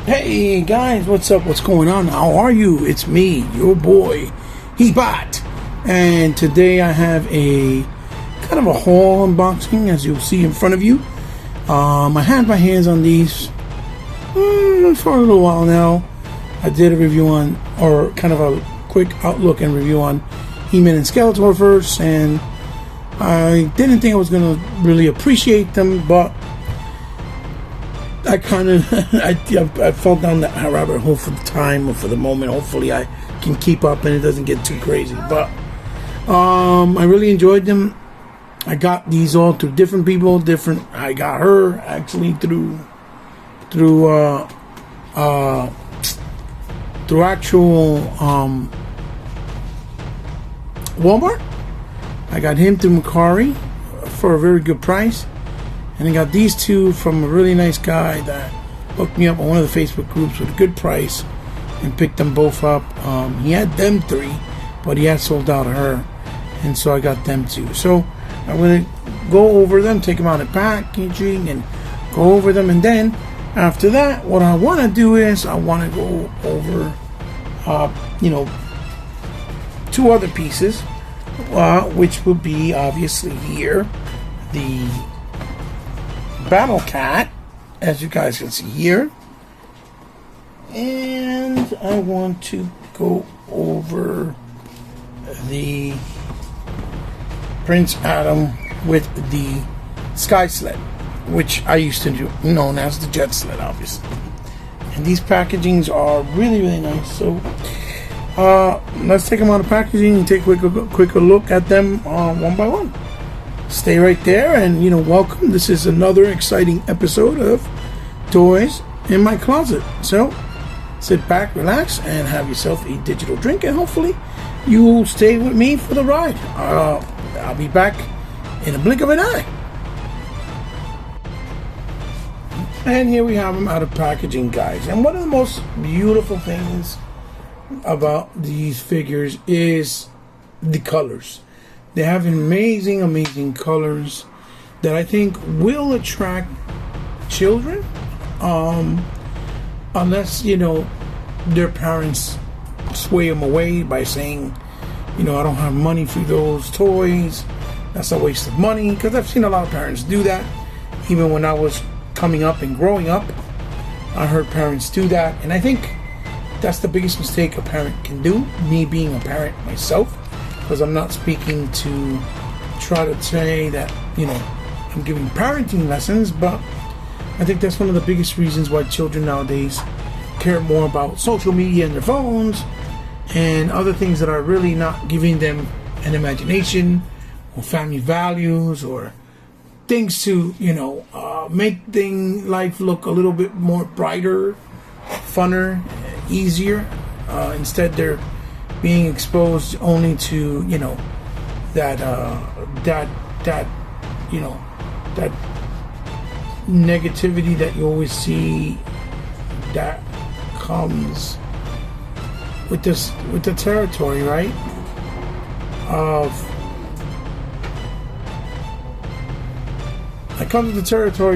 Hey guys, what's up? What's going on? How are you? It's me, your boy, He-Bot. And today I have a kind of a haul unboxing, as you'll see in front of you. I had my hands on these for a little while now. I did a review on, or kind of a quick outlook and review on He-Man and Skeletor first, and I didn't think I was going to really appreciate them, but I kind of I fell down that rabbit hole for the time or for the moment. Hopefully I can keep up and it doesn't get too crazy, but I really enjoyed them. I got these all through different people. I got her actually through actual Walmart. I got him through Macari for a very good price. And I got these two from a really nice guy that hooked me up on one of the Facebook groups with a good price and picked them both up. He had them three, but he had sold out of her. And so I got them two. So I'm going to go over them, take them out of packaging and go over them. And then after that, what I want to do is I want to go over, two other pieces, which will be obviously here, the Battlecat, as you guys can see here, and I want to go over the Prince Adam with the Sky Sled, which I used to do known as the Jet Sled, obviously. And these packagings are really, really nice. So let's take them out of packaging and take a quicker look at them one by one. Stay right there, and welcome. This is another exciting episode of Toys in My Closet. So sit back, relax, and have yourself a digital drink, and hopefully you'll stay with me for the ride. I'll be back in a blink of an eye. And here we have them out of packaging, guys. And one of the most beautiful things about these figures is the colors. They have amazing, amazing colors that I think will attract children, unless, their parents sway them away by saying, I don't have money for those toys. That's a waste of money. Because I've seen a lot of parents do that. Even when I was coming up and growing up, I heard parents do that. And I think that's the biggest mistake a parent can do, me being a parent myself. Because I'm not speaking to try to say that, I'm giving parenting lessons, but I think that's one of the biggest reasons why children nowadays care more about social media and their phones and other things that are really not giving them an imagination or family values or things to, make life look a little bit more brighter, funner, easier. Instead, they're being exposed only to that negativity that you always see that comes with the territory, right,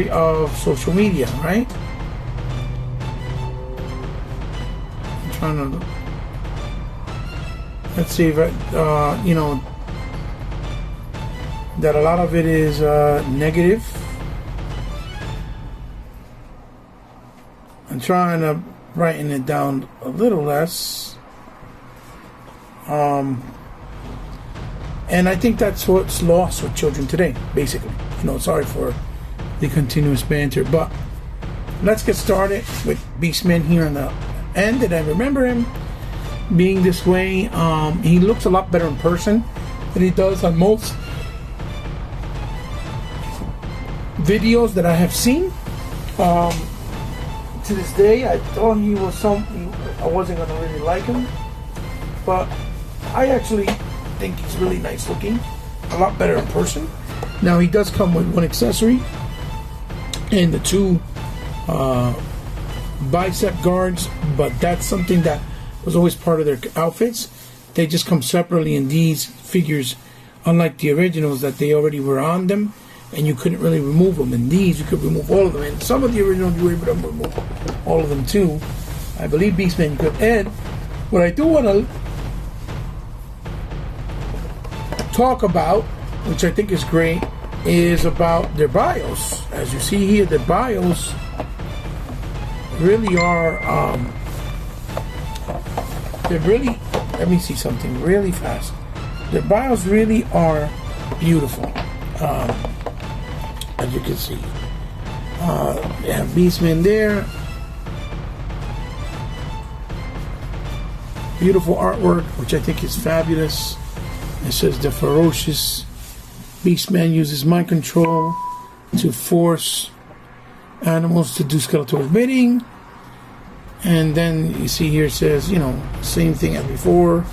of social media, right? I'm trying to. Let's see if that a lot of it is negative. I'm trying to brighten it down a little less. And I think that's what's lost with children today, basically. Sorry for the continuous banter, but let's get started with Beastman here on the end. And I remember him being this way. He looks a lot better in person than he does on most videos that I have seen. To this day, I thought he was something I wasn't gonna really like him, but I actually think he's really nice looking, a lot better in person. Now he does come with one accessory and the two bicep guards, but that's something that was always part of their outfits. They just come separately in these figures, unlike the originals that they already were on them. and you couldn't really remove them. And these, you could remove all of them. And some of the originals, you were able to remove all of them too. I believe Beastman could. And what I do want to talk about, which I think is great, is about their bios. As you see here, their bios really are, they're really, let me see something really fast. Their bios really are beautiful. As you can see, they have Beastman there. Beautiful artwork, which I think is fabulous. It says the ferocious Beastman uses mind control to force animals to do Skeletor's bidding. And then you see here it says, you know, same thing as before,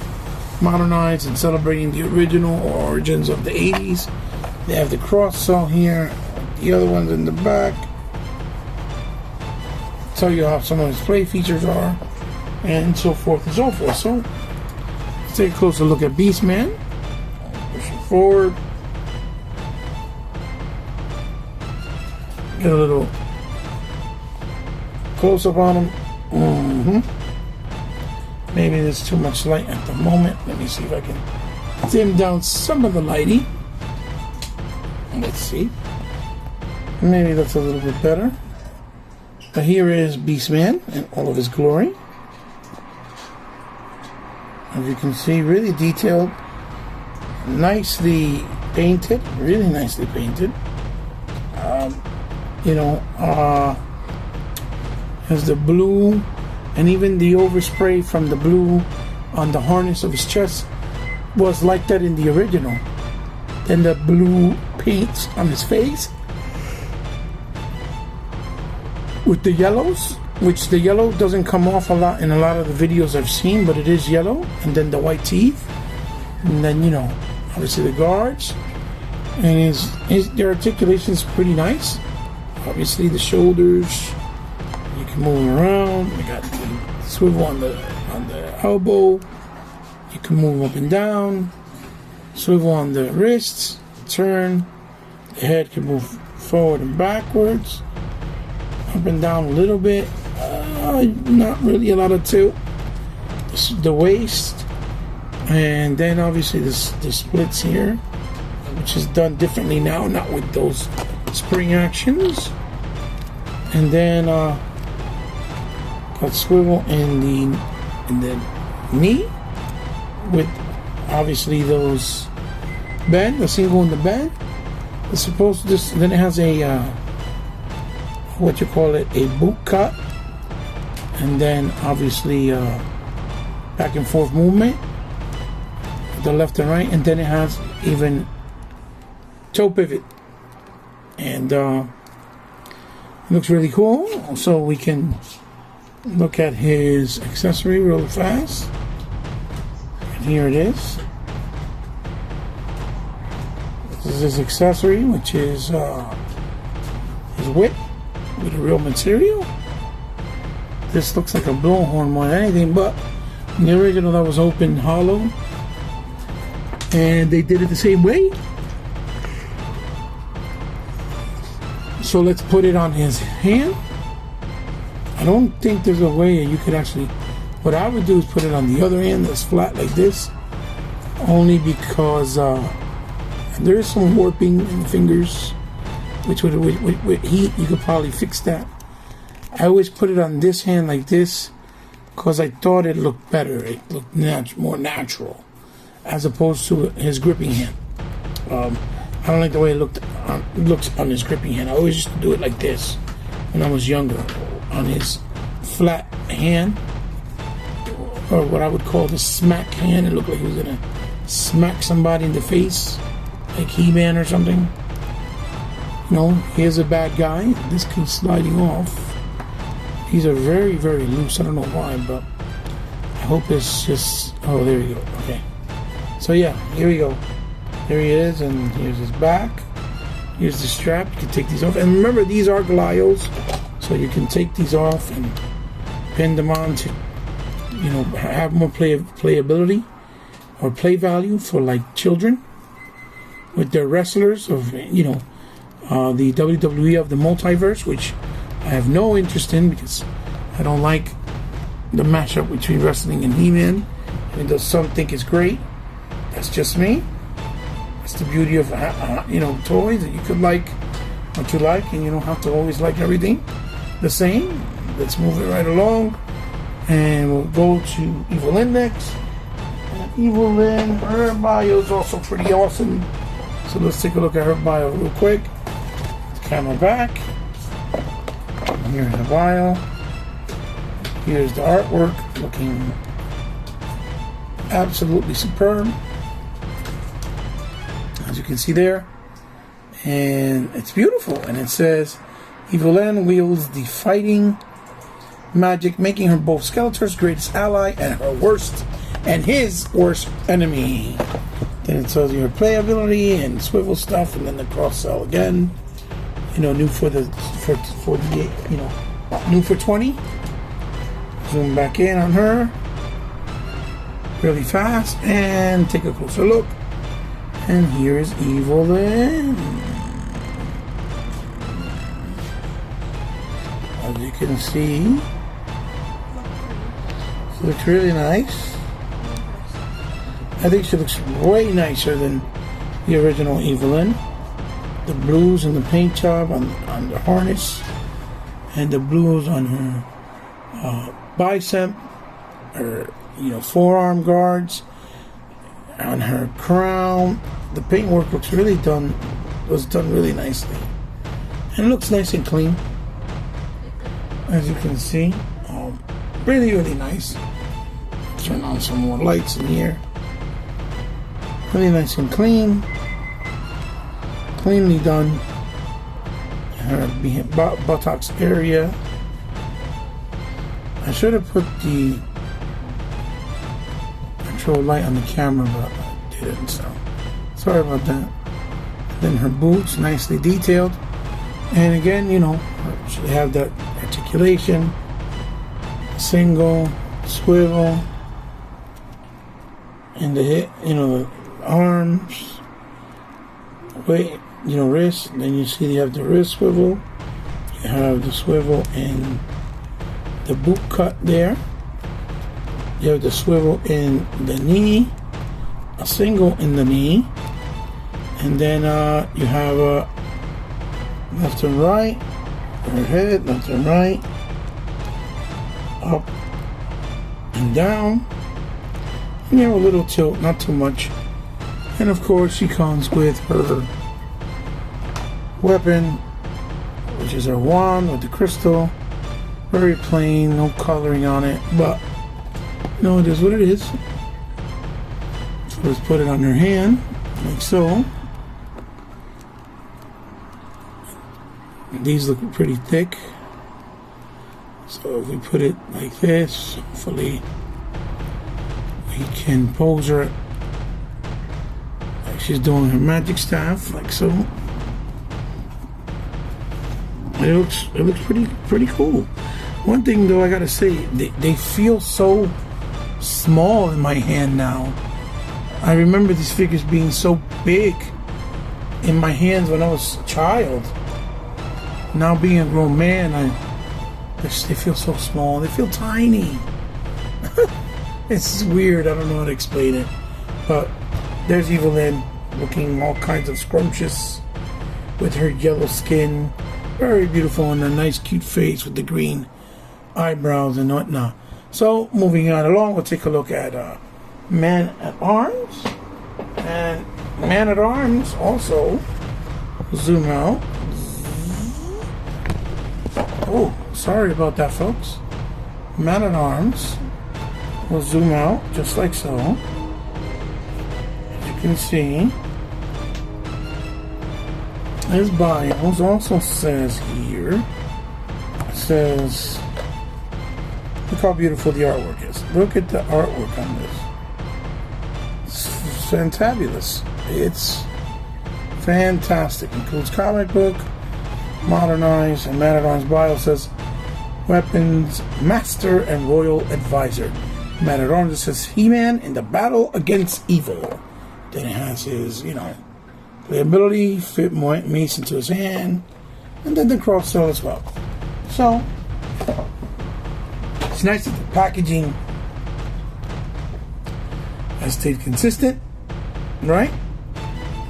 modernized and celebrating the original origins of the 80s. They have the cross saw here, the other ones in the back. Tell you how some of his play features are, and so forth and so forth. So let's take a closer look at Beastman. Pushing forward. Get a little close up on him. Maybe there's too much light at the moment. Let me see if I can dim down some of the lighting. Let's see. Maybe that's a little bit better. But here is Beastman in all of his glory. As you can see, really detailed, nicely painted, really nicely painted. Has the blue and even the overspray from the blue on the harness of his chest was like that in the original. Then the blue paints on his face with the yellows, which the yellow doesn't come off a lot in a lot of the videos I've seen, but it is yellow. And then the white teeth, and then, you know, obviously the guards, and their articulation is pretty nice. Obviously the shoulders, you can move them around. You got the swivel on the elbow. You can move up and down. Swivel on the wrists. Turn. The head can move forward and backwards. Up and down a little bit. Not really a lot of tilt. The waist, and then obviously the splits here, which is done differently now, not with those spring actions. And then got swivel in the knee with obviously those bend, the single in the bend. It's supposed to just, then it has a what you call it, a boot cut, and then obviously back and forth movement, the left and right, and then it has even toe pivot, and it looks really cool. So we can look at his accessory real fast, and here it is. This is his accessory, which is his whip with a real material. This looks like a blowhorn more than anything, but in the original that was open hollow, and they did it the same way. So let's put it on his hand. I don't think there's a way you could actually, what I would do is put it on the other hand that's flat like this, only because there is some warping in the fingers, which with heat you could probably fix that. I always put it on this hand like this because I thought it looked better. It looked more natural as opposed to his gripping hand. I don't like the way it looks on his gripping hand. I always used to do it like this when I was younger, on his flat hand, or what I would call the smack hand. It looked like he was gonna smack somebody in the face, like He-Man or something. You know, here's a bad guy. This keeps sliding off. These are very, very loose. I don't know why, but I hope it's just... Oh, there we go. Okay. So yeah, here we go. There he is, and here's his back. Here's the strap. You can take these off. And remember, these are Golios, so you can take these off and pin them on to, you know, have more playability or play value for like children with their wrestlers, of, you know, the WWE of the multiverse, which I have no interest in because I don't like the matchup between wrestling and He-Man, even though some think it's great. That's just me. That's the beauty of toys, that you could like what you like, and you don't have to always like everything the same. Let's move it right along, and we'll go to Evelyn next. And Evelyn, her bio is also pretty awesome. So let's take a look at her bio real quick. Camera back. Here's the bio. Here's the artwork, looking absolutely superb, as you can see there, and it's beautiful. And it says Evelyn wields the fighting magic, making her both Skeletor's greatest ally and his worst enemy. Then it tells you her playability and swivel stuff, and then the cross sell again. New for 20. Zoom back in on her really fast and take a closer look. And here is Evelyn. As you can see, she looks really nice. I think she looks way nicer than the original Evelyn. The blues and the paint job on the harness, and the blues on her bicep, her forearm guards, on her crown. The paintwork was done really nicely, and it looks nice and clean, as you can see. Really nice. Turn on some more lights in here. Really nice and cleanly done. Her buttocks area. I should have put the control light on the camera, but I didn't, so sorry about that. Then her boots, nicely detailed. And again, she have that articulation, single, swivel, and the hip, the arms, weight, wrist. Then you see you have the wrist swivel, you have the swivel in the boot cut there, you have the swivel in the knee, a single in the knee, and then you have left and right, her head, left and right, up and down, and you have a little tilt, not too much. And of course she comes with her weapon, which is her wand with the crystal. Very plain, no coloring on it, but it is what it is. So let's put it on her hand, like so. These look pretty thick, so if we put it like this, hopefully we can pose her like she's doing her magic staff, like so. It looks pretty cool. One thing though, I gotta say, they feel so small in my hand now. I remember these figures being so big in my hands when I was a child. Now being a grown man, they feel so small. They feel tiny. It's weird. I don't know how to explain it. But there's Evelyn looking all kinds of scrumptious with her yellow skin. Very beautiful, and a nice cute face with the green eyebrows and whatnot. So moving on along, we'll take a look at Man-at-Arms. And Man-at-Arms also, zoom out. Oh, sorry about that, folks. Man-at-Arms. We'll zoom out just like so. As you can see, his bio also says here, it says, look how beautiful the artwork is. Look at the artwork on this. It's fantabulous. It's fantastic. Includes comic book, modernized, and Man-at-Arms bio says weapons master and royal advisor. Man-at-Arms says He-Man in the battle against evil. Then it has his, Playability, fit mace into his hand, and then the cross sell as well. So it's nice that the packaging has stayed consistent, right?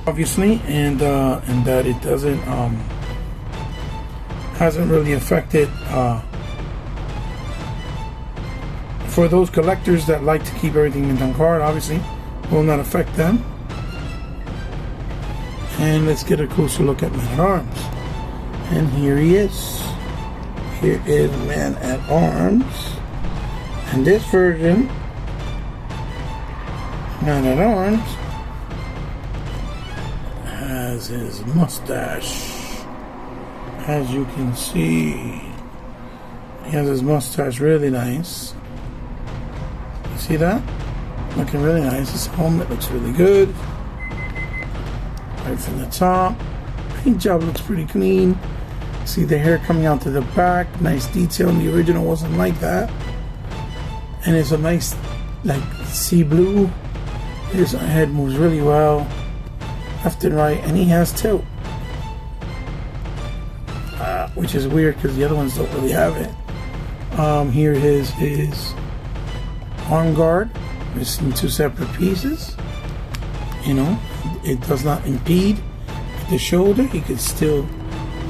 Obviously, and that it doesn't hasn't really affected for those collectors that like to keep everything mint on card. Obviously, will not affect them. And let's get a closer look at Man-at-Arms. And here he is. Here is Man-at-Arms. And this version, Man-at-Arms, has his mustache. As you can see, he has his mustache really nice. You see that? Looking really nice. His helmet looks really good. Right from the top. Paint job looks pretty clean. See the hair coming out to the back. Nice detail. In the original wasn't like that. And it's a nice, like, sea blue. His head moves really well. Left and right. And he has tilt. Which is weird because the other ones don't really have it. Here is his arm guard. It's in two separate pieces. You know, it does not impede the shoulder. You can still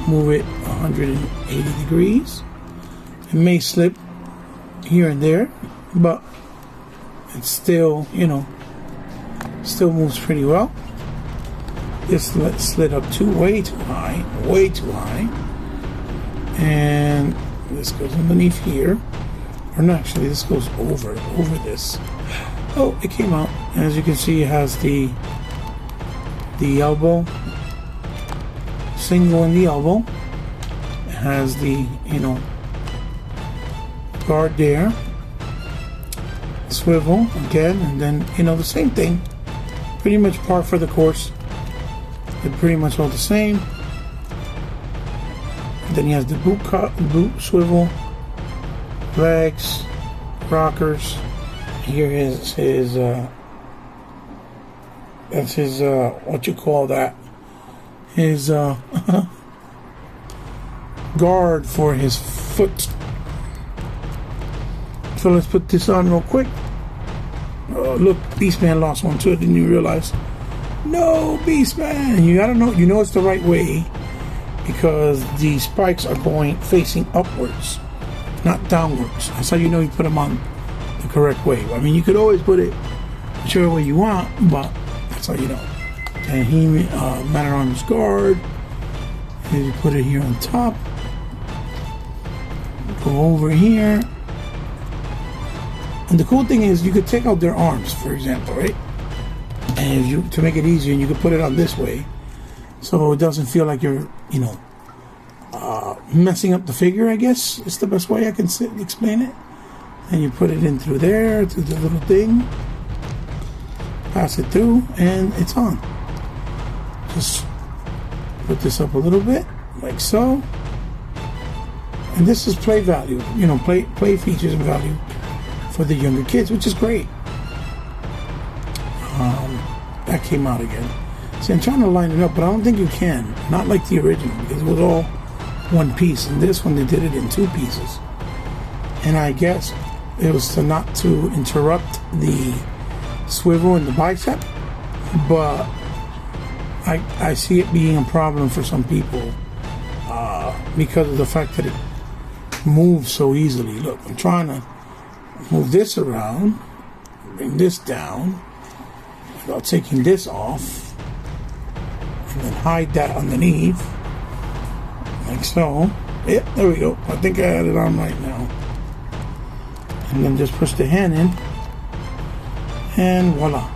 move it 180 degrees. It may slip here and there, but it's still, you know, still moves pretty well. This slid up way too high, way too high. And this goes underneath here. Or no, actually, this goes over this. Oh, it came out. As you can see, it has the elbow, single in the elbow. It has the, you know, guard there. Swivel again, and then, you know, the same thing. Pretty much par for the course. They're pretty much all the same. Then he has the boot swivel, legs, rockers. Here is his that's his what you call that? His guard for his foot. So let's put this on real quick. Oh, look, Beastman lost one too. Didn't you realize? No, Beastman. You gotta know. You know it's the right way. Because the spikes are going facing upwards, not downwards. That's how you know you put them on the correct way. I mean, you could always put it whichever way you want, but that's how you know. And he Man-at-Arms guard. And you put it here on top. Go over here. And the cool thing is you could take out their arms, for example, right? And if you, to make it easier, you could put it on this way. So it doesn't feel like you're, you know, messing up the figure, I guess. It's the best way I can explain it. And you put it in through there, through the little thing. Pass it through, and it's on. Just put this up a little bit, like so. And this is play value, you know, play features and value for the younger kids, which is great. That came out again. See, I'm trying to line it up, but I don't think you can. Not like the original, because it was all one piece. And this one, they did it in two pieces. And I guess it was not to interrupt the swivel in the bicep, but I see it being a problem for some people because of the fact that it moves so easily. Look, I'm trying to move this around, bring this down, without taking this off. And then hide that underneath, like so. Yep, there we go. I think I had it on right now. And then just push the hand in, and voila,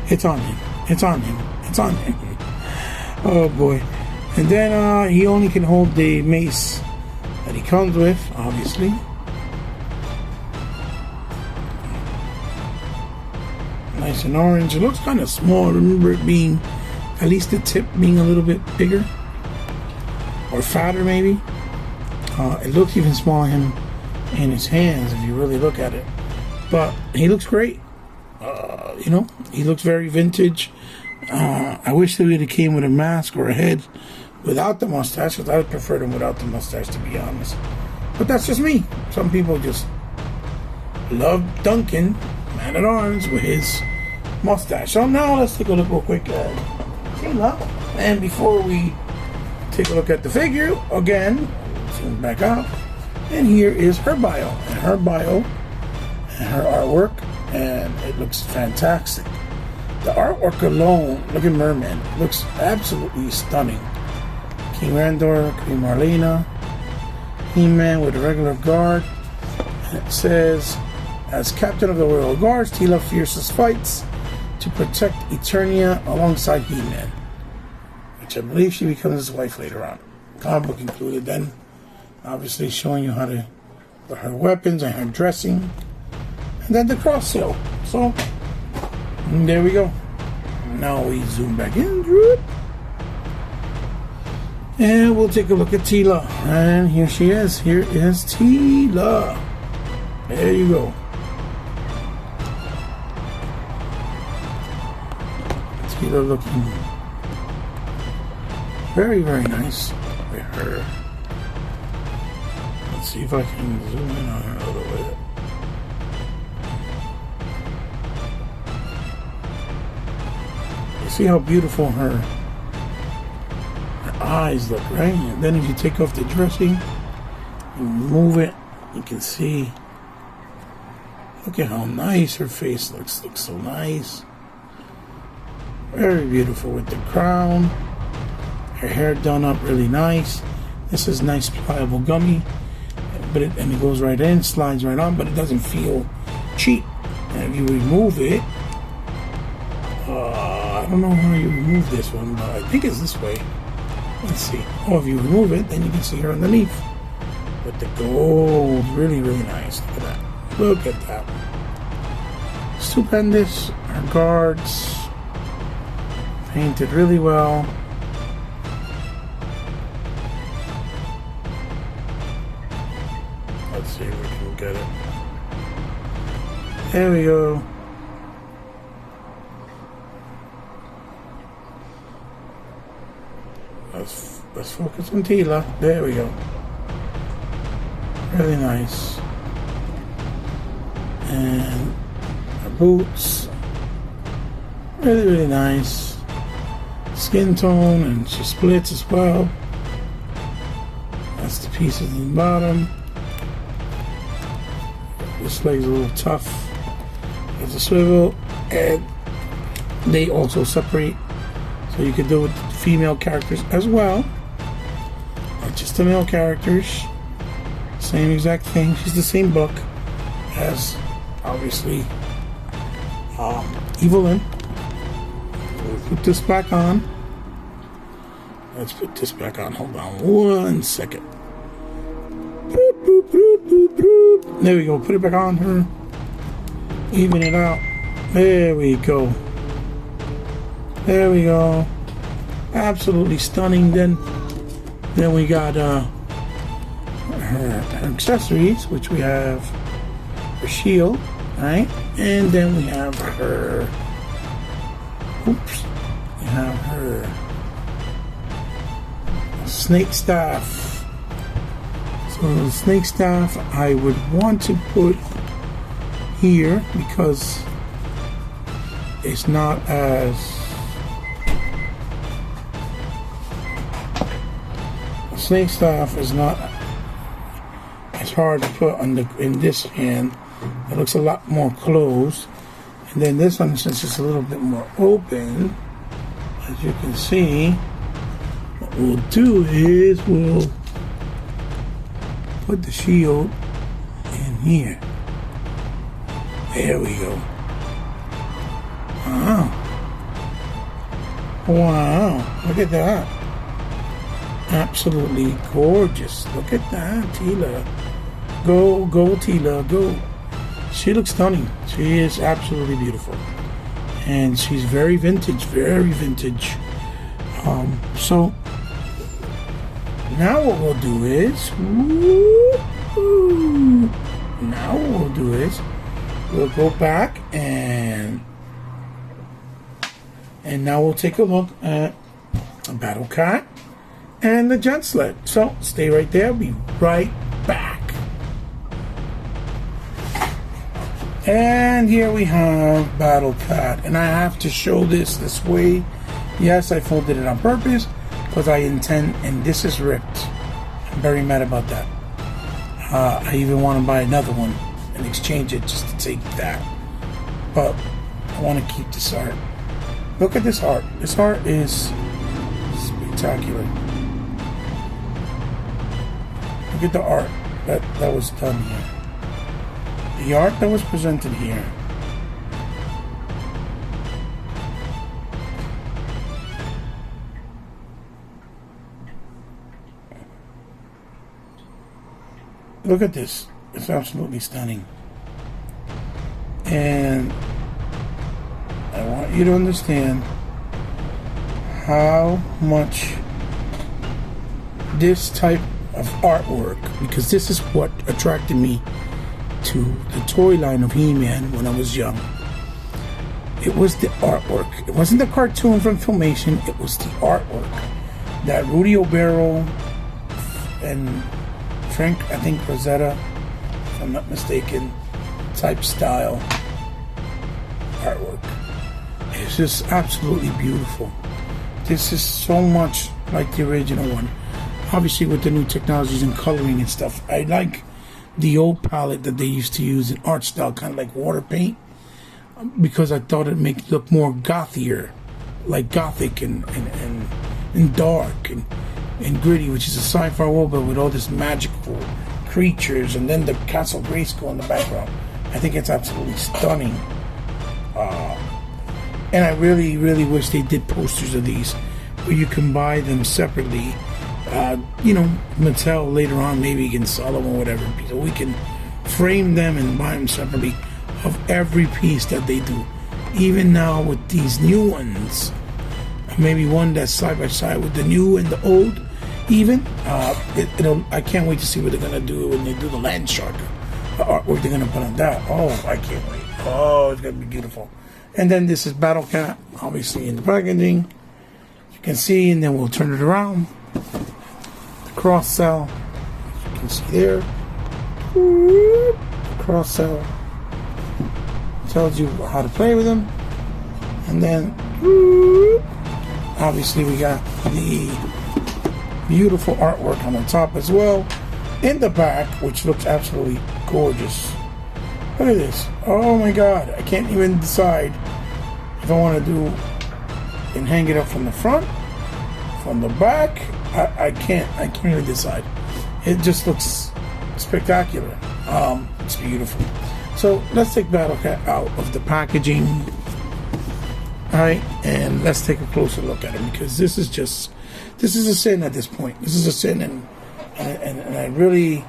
it's on him. It's on him. It's on him. Oh boy! And then he only can hold the mace that he comes with, obviously. Nice and orange. It looks kind of small. I remember it being, at least the tip being a little bit bigger or fatter maybe. It looks even smaller in his hands if you really look at it. But he looks great. You know, he looks very vintage. I wish they would have came with a mask or a head without the mustache, because I would prefer them without the mustache, to be honest. But that's just me. Some people just love Duncan, Man-at-Arms, with his mustache. So now let's take a look real quick at Teela. And before we take a look at the figure, again, zoom back out. And here is her bio. And her bio and her artwork. And it looks fantastic. The artwork alone, look at Merman, looks absolutely stunning. King Randor, Queen Marlena, He-Man with a regular guard. And it says, as captain of the Royal Guards, Teela fiercest fights to protect Eternia alongside He-Man, which I believe she becomes his wife later on. Comic book included then, obviously showing you how to her weapons and her dressing, and then the cross seal. So there we go. Now we zoom back in, and we'll take a look at Teela. And here she is. Here is Teela. There you go. Teela looking very, very nice with her. Let's see if I can zoom in on her a little bit. You see how beautiful her eyes look, right? And then if you take off the dressing and move it, you can see, look at how nice her face looks. Looks so nice. Very beautiful with the crown. Her hair done up really nice. This is nice pliable gummy, but it goes right in, slides right on, but it doesn't feel cheap. And if you remove it, I don't know how you remove this one, but I think it's this way. Let's see. Oh, if you remove it, then you can see her underneath. But the gold, really, really nice. Look at that. Look at that. Stupendous. Her guards painted really well. Let's see if we can get it. There we go. Let's focus on Teela. There we go. Really nice. And her boots. Really, really nice. Skin tone, and she splits as well. That's the pieces in the bottom. This leg's a little tough. There's a swivel, and they also separate, so you can do it with female characters as well. Not just the male characters. Same exact thing. She's the same book as, obviously, Evelyn. We'll put this back on. Let's put this back on. Hold on 1 second. Boop, boop, boop, boop, boop. There we go. Put it back on her. Even it out. There we go. There we go. Absolutely stunning. Then we got her accessories, which we have her shield, right? And then we have her. Oops. We have her snake staff. So the snake staff I would want to put here because it's not as snake staff is not as hard to put on in this hand. It looks a lot more closed, and then this one, since it's a little bit more open, as you can see, what we'll do is we'll put the shield in here. There we go. Wow, look at that. Absolutely gorgeous. Look at that, Teela. Go, Teela, go. She looks stunning. She is absolutely beautiful. And she's very vintage, very vintage. So, now what we'll do is, we'll go back and And now we'll take a look at a Battlecat and the Jet Sled. So stay right there. I'll be right back. And here we have Battlecat. And I have to show this way. Yes, I folded it on purpose because I intend, and this is ripped. I'm very mad about that. I even want to buy another one and exchange it just to take that. But I want to keep this art. Look at this art. This art is spectacular. Look at the art that was done here. The art that was presented here. Look at this. It's absolutely stunning. And I want you to understand how much this type of artwork, because this is what attracted me to the toy line of He-Man when I was young. It was the artwork. It wasn't the cartoon from Filmation. It was the artwork that Rudy Obero and Frank, I think Rosetta, if I'm not mistaken, type style artwork. It's just absolutely beautiful. This is so much like the original one. Obviously with the new technologies and coloring and stuff. I like the old palette that they used to use in art style, kind of like water paint, because I thought it'd make it look more gothier, like gothic and dark and gritty, which is a sci-fi world, but with all this magical creatures, and then the Castle Grayskull in the background. I think it's absolutely stunning. And I really, really wish they did posters of these where you can buy them separately. You know, Mattel later on maybe can sell them or whatever, so we can frame them and buy them separately of every piece that they do. Even now with these new ones, maybe one that's side by side with the new and the old, even. I can't wait to see what they're gonna do when they do the land shark artwork they're gonna put on that. Oh, I can't wait. Oh, it's gonna be beautiful. And then this is Battlecat, obviously in the packaging. You can see, and then we'll turn it around. The cross cell, as you can see there. Cross cell tells you how to play with them. And then, obviously we got the beautiful artwork on the top as well. In the back, which looks absolutely gorgeous. Look at this. Oh my God. I can't even decide if I want to do and hang it up from the front, from the back. I can't really decide. It just looks spectacular. It's beautiful. So let's take Battlecat out of the packaging. Alright, and let's take a closer look at him, because this is a sin at this point. This is a sin, and I really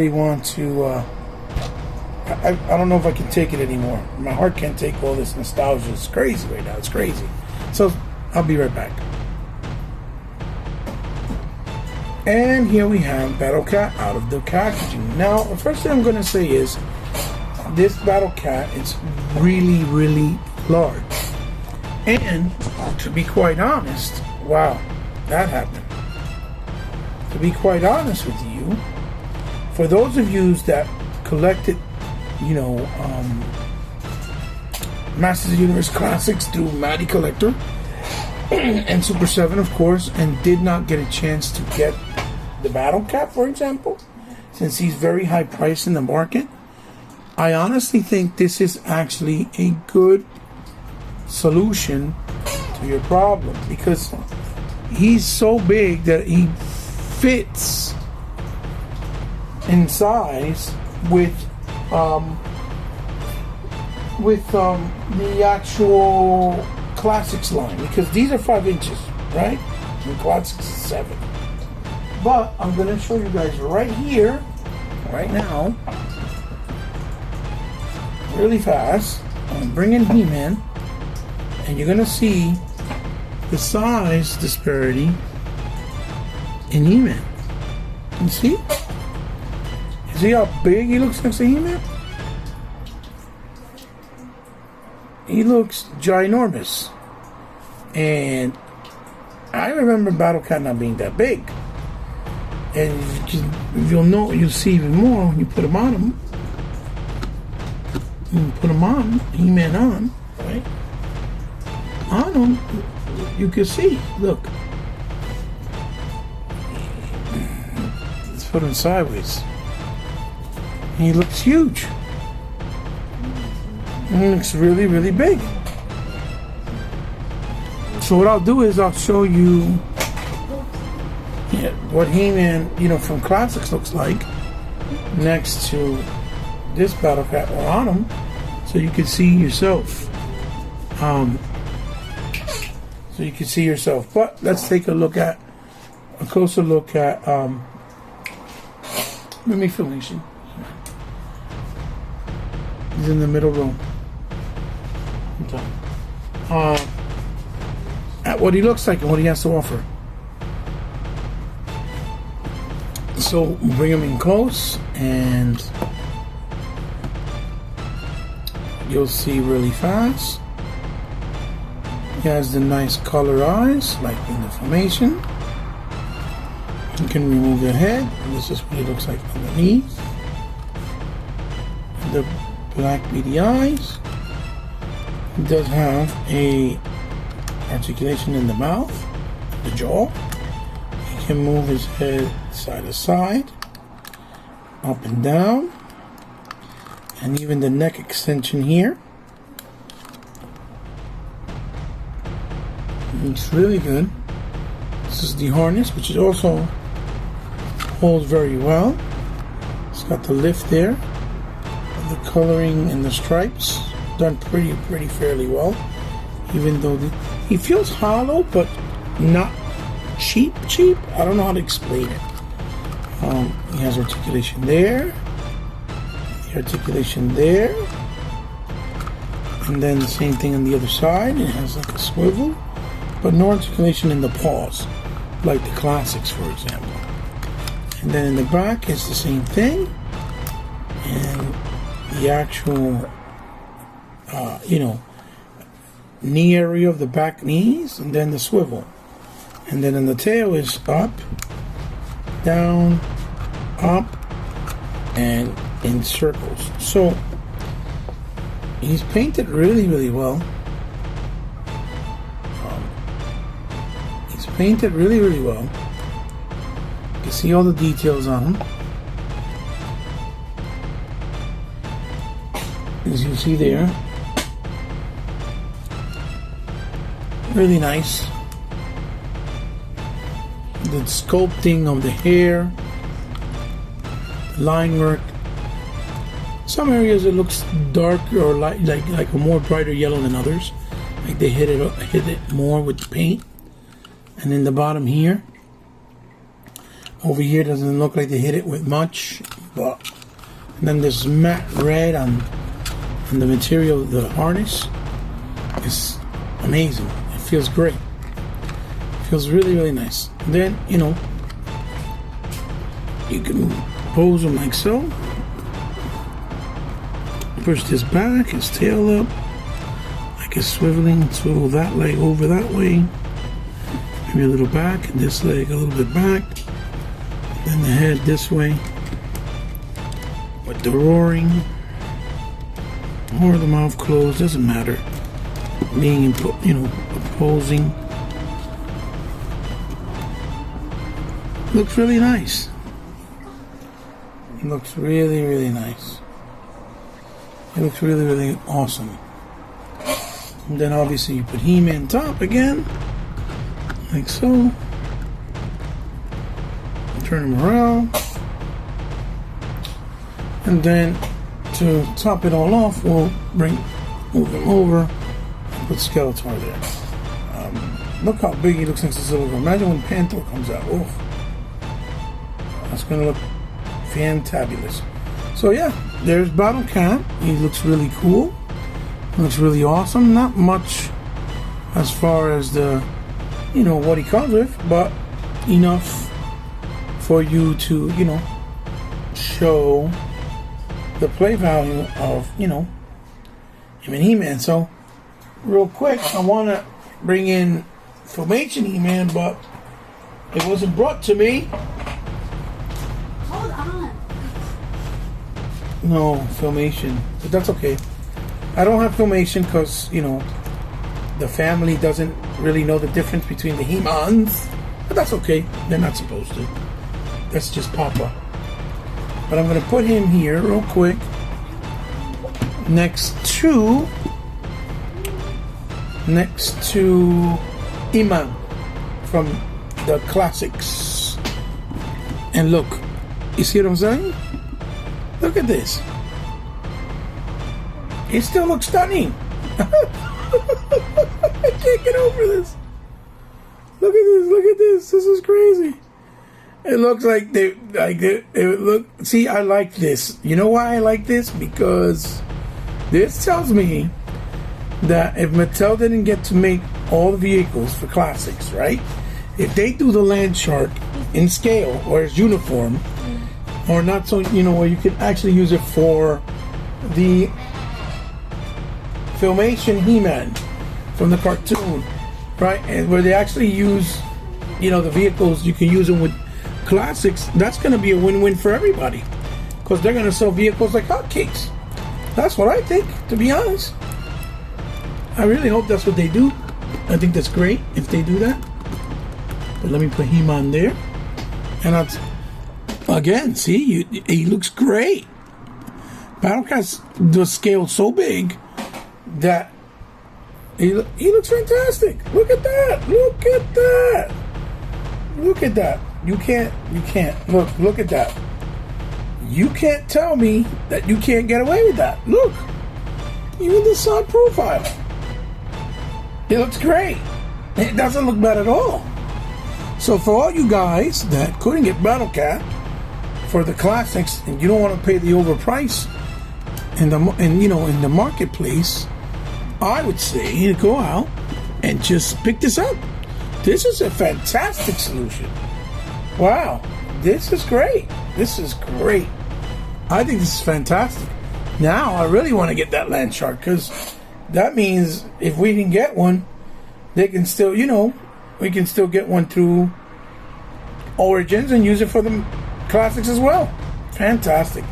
want to. I don't know if I can take it anymore. My heart can't take all this nostalgia. It's crazy right now. It's crazy. So I'll be right back. And here we have Battlecat out of the packaging. Now, the first thing I'm going to say is this Battlecat is really, really large. And to be quite honest, wow, that happened. To be quite honest with you, for those of you that collected, you know, Masters of the Universe Classics through Matty Collector and Super 7, of course, and did not get a chance to get the Battlecat, for example, since he's very high priced in the market, I honestly think this is actually a good solution to your problem, because he's so big that he fits in size with the actual Classics line, because these are 5 inches, right? And Classics is 7. But I'm going to show you guys right here, right now, really fast. I'm going to bring in He-Man, and you're going to see the size disparity in He-Man. You see? You see how big he looks next to He-Man? he looks ginormous. And I remember Battlecat not being that big. And you'll see even more when you put him on him. You put him on, He-Man on, right? On him, you can see, look. Let's put him sideways. He looks huge. He looks really, really big. So what I'll do is I'll show you what He-Man, from Classics looks like next to this Battlecat or on him, so you can see yourself. But let's take a closer look at let me finish. He's in the middle row. Okay. At what he looks like and what he has to offer. So bring him in close and you'll see really fast. He has the nice color eyes, like in the formation. You can remove the head. This is what he looks like underneath. The black beady eyes. He does have a articulation in the mouth, the jaw. He can move his head side to side, up and down, and even the neck extension here. It's really good. This is the harness, which is also holds very well. It's got the lift there. The coloring and the stripes done pretty fairly well. Even though he feels hollow, but not cheap. I don't know how to explain it. He has articulation there, the articulation there, and then the same thing on the other side. It has like a swivel, but no articulation in the paws, like the Classics, for example. And then in the back, it's the same thing, and the actual, knee area of the back knees, and then the swivel. And then in the tail is up, down, up, and in circles. So he's painted really well. He's painted really well. You can see all the details on him. As you see there. Really nice. The sculpting of the hair, line work. Some areas it looks darker or like a more brighter yellow than others. Like they hit it more with the paint. And in the bottom here, over here doesn't look like they hit it with much. But and then this matte red on the material of the harness is amazing. It feels great. Feels really nice. And then, you can pose him like so. Push this back, his tail up, like it's swiveling. Swivel that leg over that way. Maybe a little back, and this leg a little bit back. And then the head this way. With the roaring. Or the mouth closed, doesn't matter. Being, opposing. Looks really nice. It looks really nice. It looks really awesome. And then obviously you put He-Man top again, like so. Turn him around. And then to top it all off, we'll move him over and put Skeletor there. Look how big he looks next to Silver. Imagine when Panther comes out. Oh. That's going to look fantabulous. So yeah, there's Battlecat. He looks really cool. Looks really awesome. Not much as far as the, what he comes with, but enough for you to, show the play value of, him and He-Man. So real quick, I want to bring in Filmation He-Man, but it wasn't brought to me. Hold on. No, Filmation. But that's okay. I don't have Filmation because, you know, the family doesn't really know the difference between the He-Mans. But that's okay. They're not supposed to. That's just Papa. But I'm going to put him here real quick next to He-Man from the classics. And look, you see what I'm saying? Look at this. It still looks stunning. I can't get over this. Look at this, look at this. This is crazy. It looks like it look. See, I like this. You know why I like this? Because this tells me that if Mattel didn't get to make all the vehicles for classics, right? If they do the Land Shark in scale or as uniform, or not so, you know, where you can actually use it for the Filmation He-Man from the cartoon, right? And where they actually use, you know, the vehicles, you can use them with classics. That's going to be a win-win for everybody because they're going to sell vehicles like hotcakes. That's what I think, to be honest. I really hope that's what they do. I think that's great if they do that. But let me put He-Man there. And again, see, he looks great. Battlecat's the scale so big that he looks fantastic. Look at that. Look at that. Look at that. You can't look at that. You can't tell me that you can't get away with that. Look. Even the side profile. It looks great. It doesn't look bad at all. So for all you guys that couldn't get Battlecat for the classics and you don't want to pay the overprice in the marketplace, I would say to go out and just pick this up. This is a fantastic solution. Wow, this is great. This is great. I think this is fantastic. Now I really want to get that Land Shark because that means if we can get one, they can still, you know, we can still get one through Origins and use it for the classics as well. Fantastic.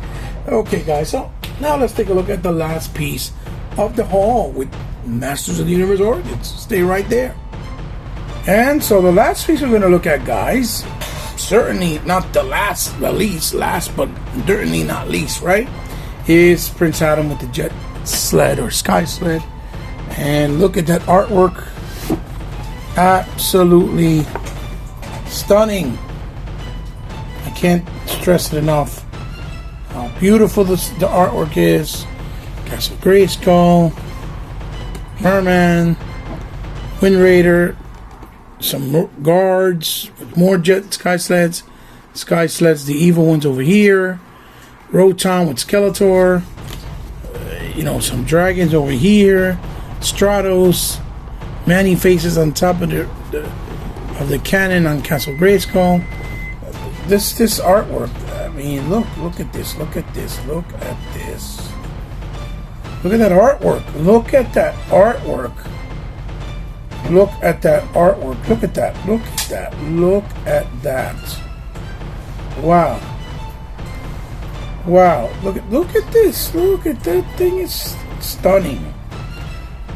Okay, guys, so now let's take a look at the last piece of the haul with Masters of the Universe Origins. Stay right there. And so the last piece we're going to look at, guys, certainly not the least, but certainly not least, right, is Prince Adam with the Jet Sled or Sky Sled. And look at that artwork. Absolutely stunning. I can't stress it enough how beautiful the artwork is. Castle Grayskull, Merman, Wind Raider, some guards, more Jet Sky Sleds. Sky Sleds, the evil ones over here. Rotom with Skeletor. Some dragons over here. Stratos. Man faces on top of the cannon on Castle Grayskull. This artwork. I mean, look at this. Look at this. Look at this. Look at that artwork. Look at that artwork. Look at that artwork. Look at that. Look at that. Look at that. Wow. Wow. Look at this. Look at that thing. Is stunning.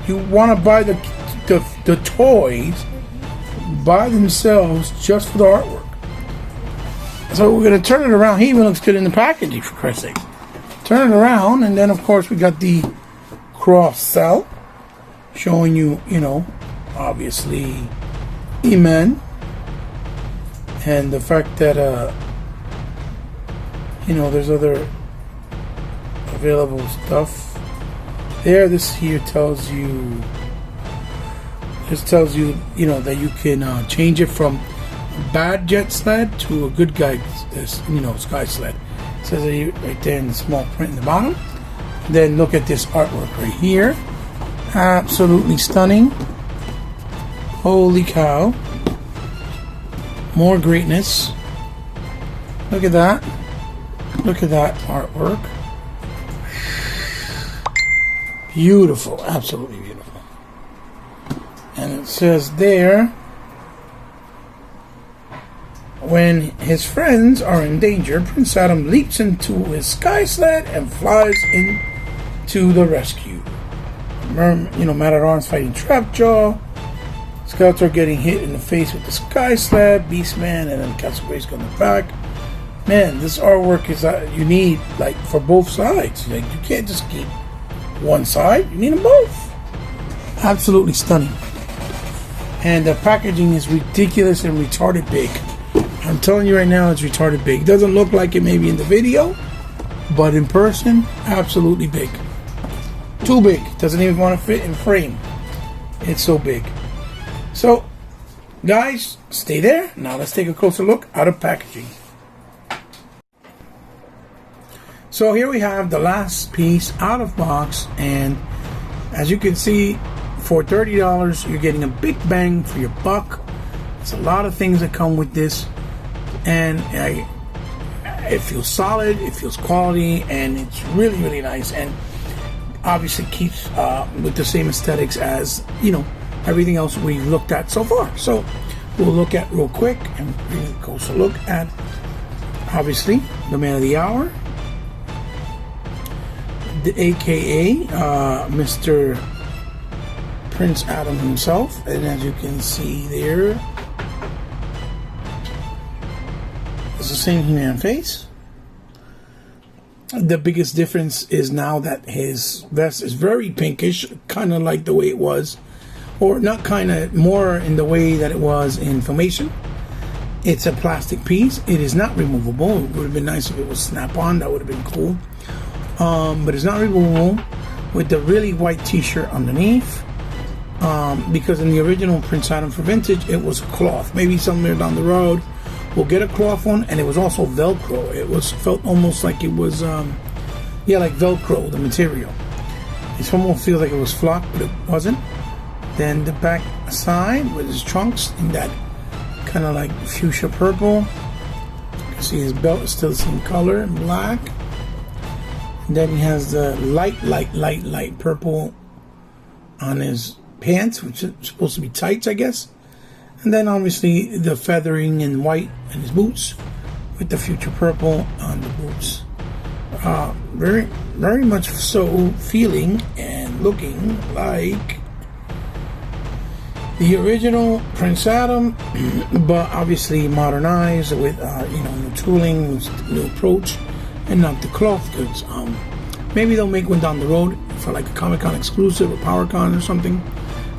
You want to buy the toys by themselves just for the artwork. So we're going to turn it around. He even looks good in the packaging, for Christ's sake. Turn it around, and then of course we got the cross cell showing you, obviously He-Man, and the fact that there's other available stuff there. This here tells you that you can change it from a bad Jet Sled to a good guy, Sky Sled. It says it right there in the small print in the bottom. Then look at this artwork right here. Absolutely stunning. Holy cow. More greatness. Look at that. Look at that artwork. Beautiful. Absolutely beautiful. And it says there, when his friends are in danger, Prince Adam leaps into his Sky Sled and flies into the rescue. Man-at-Arms fighting Trapjaw, Skeletor getting hit in the face with the Sky Sled, Beastman, and then Castle Grayskull in the back. Man, this artwork is you need like for both sides. Like you can't just keep one side; you need them both. Absolutely stunning. And the packaging is ridiculous and retarded big. I'm telling you right now, it's retarded big. It doesn't look like it maybe in the video, but in person, absolutely big. Too big. Doesn't even want to fit in frame. It's so big. So, guys, stay there. Now let's take a closer look at the packaging. So here we have the last piece out of box, and as you can see, for $30, you're getting a big bang for your buck. There's a lot of things that come with this, and it feels solid, it feels quality, and it's really, really nice, and obviously keeps with the same aesthetics as, everything else we've looked at so far. So we'll look at real quick and bring a closer look at, obviously, the Man of the Hour, aka Mr. Prince Adam himself, and as you can see there, it's the same He-Man face. The biggest difference is now that his vest is very pinkish, kind of like the way it was, or not kind of, more in the way that it was in Filmation. It's a plastic piece. It is not removable. It would have been nice if it was snap-on. That would have been cool. But it's not removable, with the really white t-shirt underneath. Because in the original Prince Adam for Vintage, it was cloth. Maybe somewhere down the road we'll get a cloth one, and it was also Velcro. It felt almost like it was, like Velcro, the material. It almost feels like it was flocked, but it wasn't. Then the back side with his trunks in that kind of like fuchsia purple. You can see his belt is still the same color, black. And then he has the light purple on his pants, which is supposed to be tights, I guess. And then obviously the feathering in white in his boots with the fuchsia purple on the boots. Very, very much so feeling and looking like the original Prince Adam, but obviously modernized with new tooling, new approach, and not the cloth goods. Maybe they'll make one down the road for like a Comic-Con exclusive or PowerCon or something.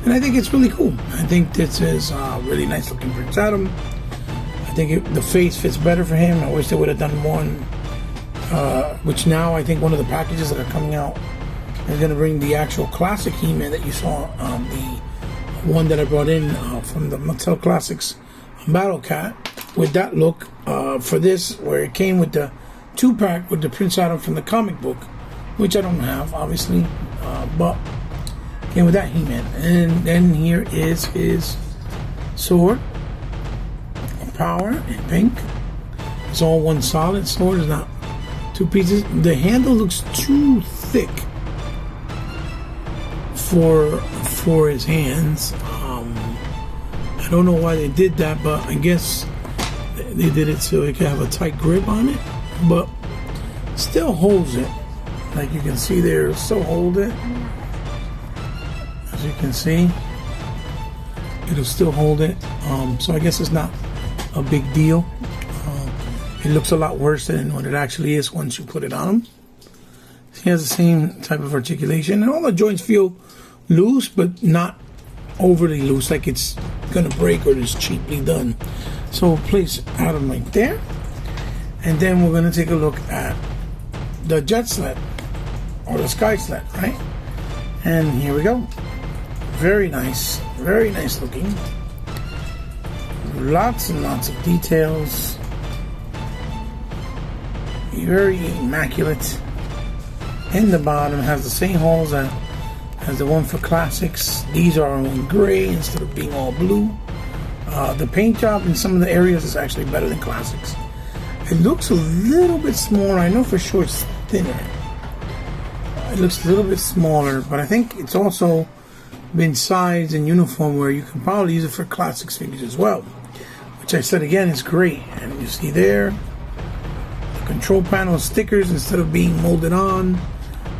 And I think it's really cool. I think this is really nice looking Prince Adam. I think the face fits better for him. I wish they would have done one, which now I think one of the packages that are coming out is going to bring the actual classic He-Man that you saw, the one that I brought in from the Mattel Classics Battlecat, with that look for this, where it came with the 2-pack with the Prince Adam from the comic book, which I don't have, obviously, but came with that He-Man. And then here is his sword of power in pink. It's all one solid sword. It's not two pieces. The handle looks too thick for his hands. I don't know why they did that, but I guess they did it so it could have a tight grip on it, but still holds it. Like you can see there, it still hold it. As you can see, it'll still hold it. So I guess it's not a big deal. It looks a lot worse than what it actually is once you put it on him. He has the same type of articulation, and all the joints feel loose, but not overly loose, like it's gonna break or it's cheaply done. So we'll place Adam right there, and then we're gonna take a look at the Jet Sled or the Sky Sled, right? And here we go. Very nice looking. Lots and lots of details. Very immaculate. In the bottom has the same holes as the one for classics. These are in gray instead of being all blue. The paint job in some of the areas is actually better than classics. It looks a little bit smaller. I know for sure it's thinner. It looks a little bit smaller, but I think it's also been sized in uniform where you can probably use it for classics figures as well, which I said again is great. And you see there the control panel stickers instead of being molded on.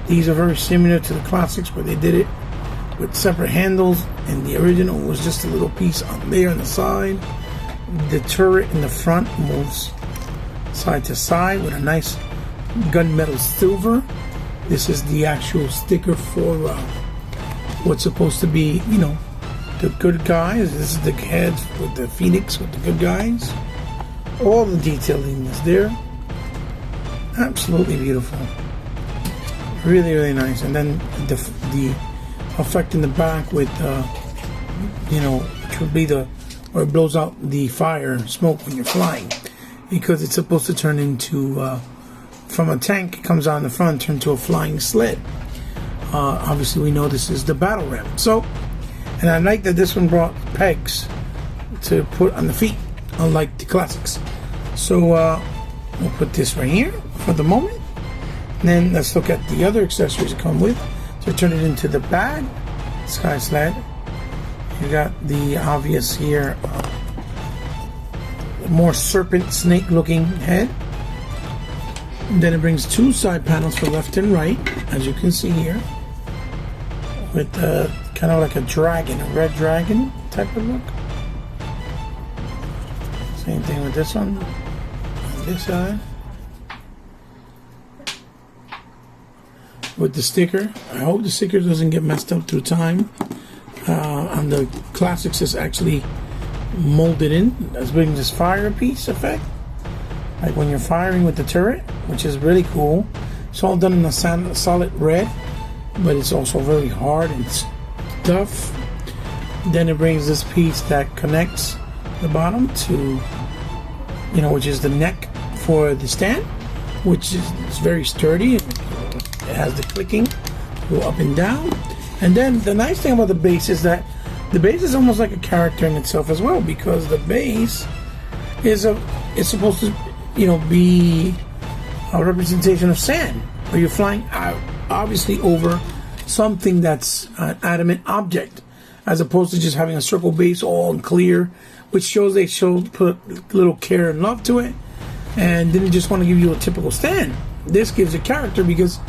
These are very similar to the classics where they did it with separate handles, and the original was just a little piece on there on the side. The turret in the front moves side to side with a nice gunmetal silver. This is the actual sticker for what's supposed to be, you know, the good guys. This is the head with the phoenix with the good guys. All the detailing is there. Absolutely beautiful. Really, really nice. And then the effect in the back with, you know, which would be where it blows out the fire and smoke when you're flying, because it's supposed to turn into, from a tank, it comes out in the front, turn to a flying sled. Obviously we know this is the battle ram. So, and I like that this one brought pegs to put on the feet, unlike the classics. So we'll put this right here for the moment. And then let's look at the other accessories that come with. So turn it into the bag, Sky Sled. You got the obvious here, more serpent snake looking head. And then it brings two side panels for left and right, as you can see here, with kind of like a dragon, a red dragon type of look. Same thing with this one, on this side. With the sticker, I hope the sticker doesn't get messed up through time. On the classics, it's actually molded in. That's bringing this fire piece effect, like when you're firing with the turret, which is really cool. It's all done in a solid red, but it's also very hard and tough. Then it brings this piece that connects the bottom to, you know, which is the neck for the stand, which is very sturdy. It has the clicking, go up and down. And then the nice thing about the base is that the base is almost like a character in itself as well, because the base is it's supposed to, you know, be a representation of sand, where you're flying out, obviously over something that's an adamant object, as opposed to just having a circle base all clear, which shows they put a little care and love to it, and didn't just want to give you a typical stand. This gives a character because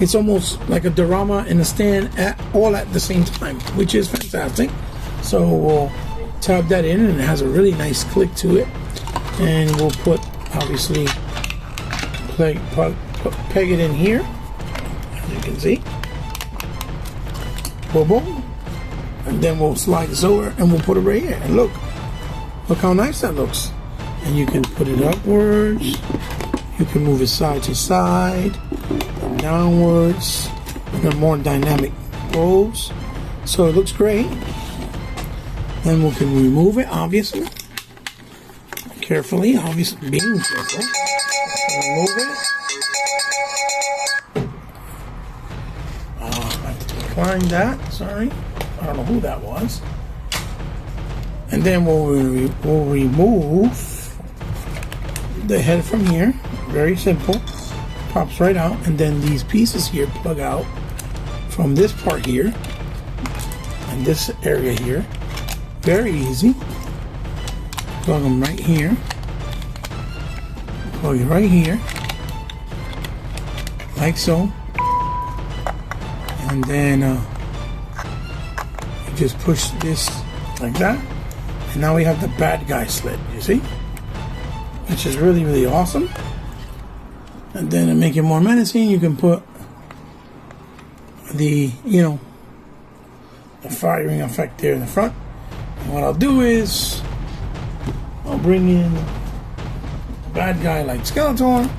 it's almost like a diorama and a stand all at the same time, which is fantastic. So we'll tab that in, and it has a really nice click to it. And we'll put, obviously, peg it in here, as you can see. Boom, boom. And then we'll slide this over, and we'll put it right here. And look how nice that looks. And you can put it upwards. You can move it side to side, downwards. We've got more dynamic rolls, so it looks great. Then we can remove it, obviously, carefully. Obviously, being careful. Remove it. I have to decline that. Sorry, I don't know who that was. And then we'll remove the head from here. Very simple. Pops right out, and then these pieces here plug out from this part here and this area here. Very easy. Plug them right here. Plug it right here, like so. And then you just push this like that, and now we have the bad guy sled. You see, which is really, really awesome. And then to make it more menacing, you can put the, you know, the firing effect there in the front. And what I'll do is I'll bring in a bad guy like Skeletor.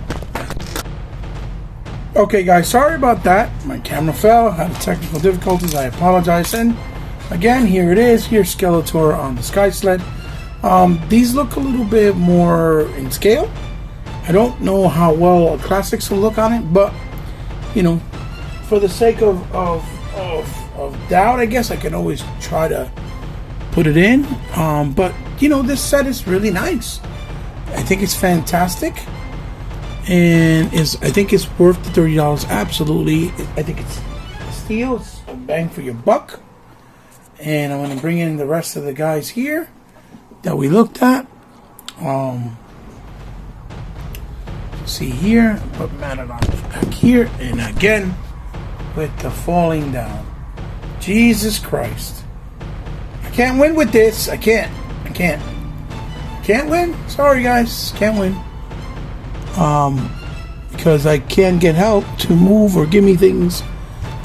Okay guys, sorry about that. My camera fell, had technical difficulties, I apologize. And again, here it is. Here's Skeletor on the Sky Sled. These look a little bit more in scale. I don't know how well a classics will look on it, but you know, for the sake of doubt, I guess I can always try to put it in. But you know, this set is really nice. I think it's fantastic, and I think it's worth the $30. Absolutely, I think it's a steal. It's a bang for your buck. And I'm going to bring in the rest of the guys here that we looked at. See here, put Matadons back here, and again with the falling down. Jesus Christ. I can't win with this. I can't win. Sorry guys, can't win. Because I can't get help to move or give me things.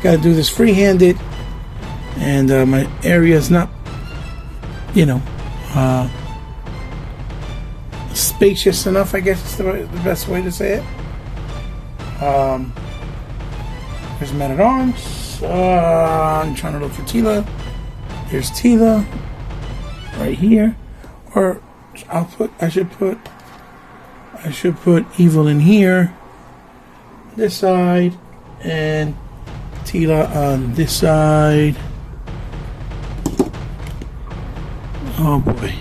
Gotta do this free-handed. And my area is not, spacious enough, I guess is the best way to say it. There's Man-at-Arms. I'm trying to look for Tila. There's Tila right here. Or I should put Evil in here, this side, and Tila on this side. Oh boy.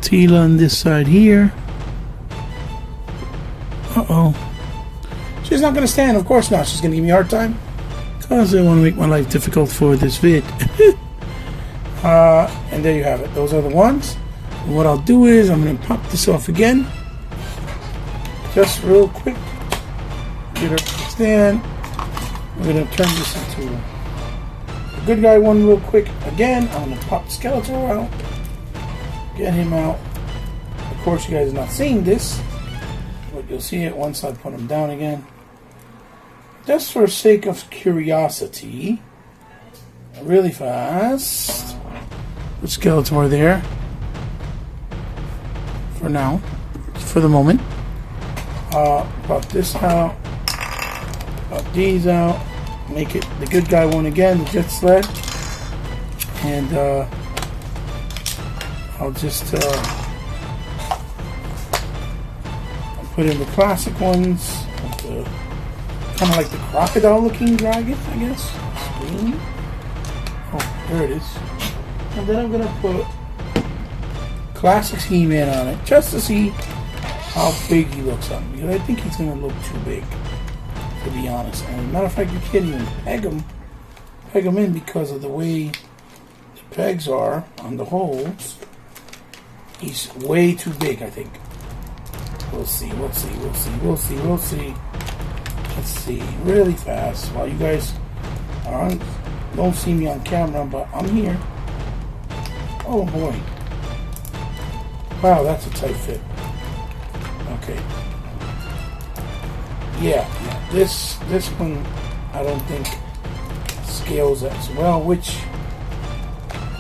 Tila on this side here. Uh-oh. She's not going to stand. Of course not. She's going to give me a hard time. Because I want to make my life difficult for this vid. And there you have it. Those are the ones. And what I'll do is I'm going to pop this off again. Just real quick. Get her stand. We're going to turn this into a good guy one real quick. Again, I'm going to pop Skeletor out. Get him out. Of course, you guys are not seeing this, but you'll see it once I put him down again. Just for sake of curiosity, really fast. Put Skeletor there. For now. For the moment. Pop this out. Pop these out. Make it the good guy one again, the Jet Sled. And I'll just put in the classic ones. Kind of like the crocodile looking dragon, I guess. Screen. Oh, there it is. And then I'm going to put classic He-Man on it just to see how big he looks on me. Because I think he's going to look too big, to be honest. And as a matter of fact, you can't even peg him in because of the way the pegs are on the holes. He's way too big, I think. We'll see. Let's see. Really fast. While you guys don't see me on camera, but I'm here. Oh boy. Wow, that's a tight fit. Okay. Yeah. This one I don't think scales as well, which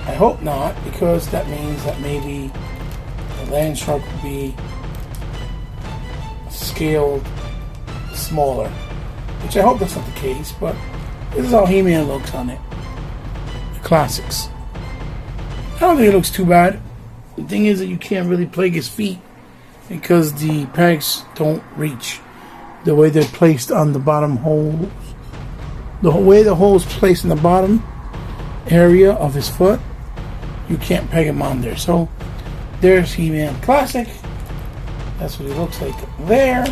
I hope not, because that means that maybe the Land Shark will be scaled smaller, which I hope that's not the case, but this is how He-Man looks on it. The classics. I don't think it looks too bad. The thing is that you can't really plague his feet because the pegs don't reach the way they're placed on the bottom holes. The way the hole's placed in the bottom area of his foot, you can't peg him on there. So there's He-Man Classic. That's what he looks like there.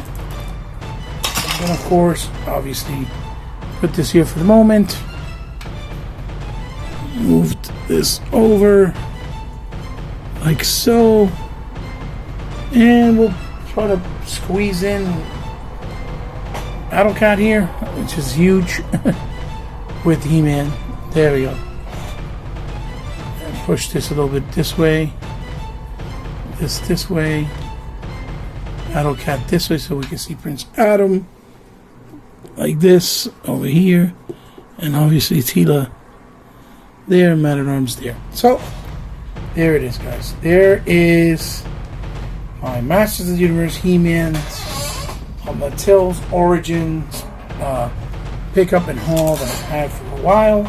And of course, obviously, put this here for the moment. Moved this over like so. And we'll try to squeeze in Battlecat here, which is huge, with He-Man. There we go. And push this a little bit this way. This way. Battlecat this way so we can see Prince Adam. Like this over here. And obviously Tila there, Man-at-Arms there. So, there it is, guys. There is my Masters of the Universe He-Man Mattel's Origins pickup and haul that I've had for a while.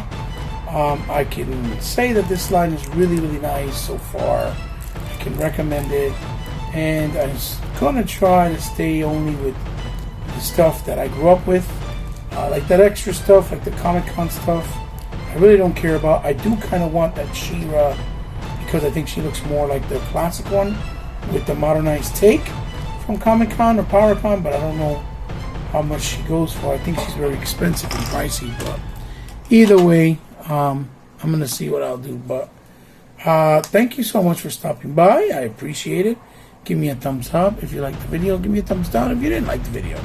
I can say that this line is really, really nice so far. I can recommend it. And I'm gonna try to stay only with the stuff that I grew up with. Like that extra stuff, like the Comic-Con stuff, I really don't care about. I do kind of want that She-Ra because I think she looks more like the classic one with the modernized take from Comic-Con or PowerCon, but I don't know how much she goes for. I think she's very expensive and pricey, but either way, I'm going to see what I'll do. But thank you so much for stopping by. I appreciate it. Give me a thumbs up if you liked the video. Give me a thumbs down if you didn't like the video.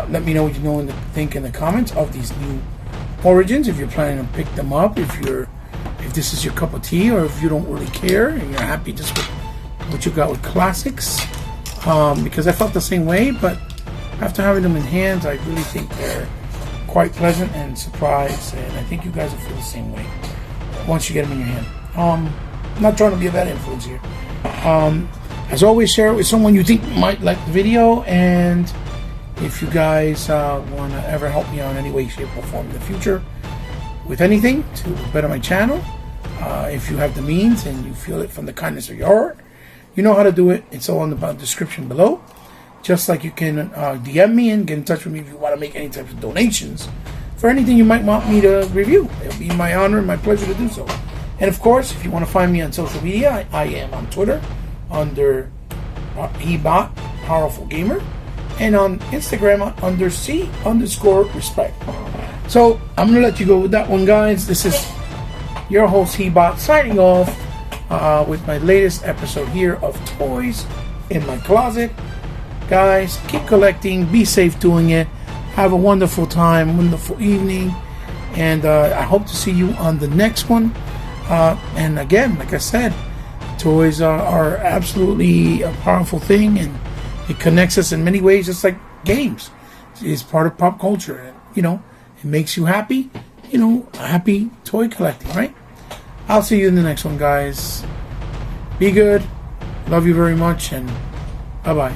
Let me know what you think in the comments of these new Origins. If you're planning to pick them up, if this is your cup of tea, or if you don't really care and you're happy just with what you got with classics. Because I felt the same way, but after having them in hands, I really think they're quite pleasant and surprised, and I think you guys will feel the same way once you get them in your hand. I'm not trying to be a bad influence here. As always, share it with someone you think might like the video, and if you guys want to ever help me out in any way, shape, or form in the future with anything to better my channel, if you have the means and you feel it from the kindness of your heart, you know how to do it. It's all in the description below. Just like you can DM me and get in touch with me if you want to make any types of donations for anything you might want me to review. It'll be my honor and my pleasure to do so. And of course, if you want to find me on social media, I am on Twitter under HeBot, Powerful Gamer, and on Instagram under C_respect. So I'm gonna let you go with that one, guys. This is your host HeBot signing off with my latest episode here of Toys in My Closet. Guys, keep collecting, be safe doing it, have a wonderful time, wonderful evening, and I hope to see you on the next one. And again, like I said, toys are absolutely a powerful thing, and it connects us in many ways, just like games. It's part of pop culture, and it makes you happy, happy toy collecting, right? I'll see you in the next one, guys. Be good, love you very much, and bye-bye.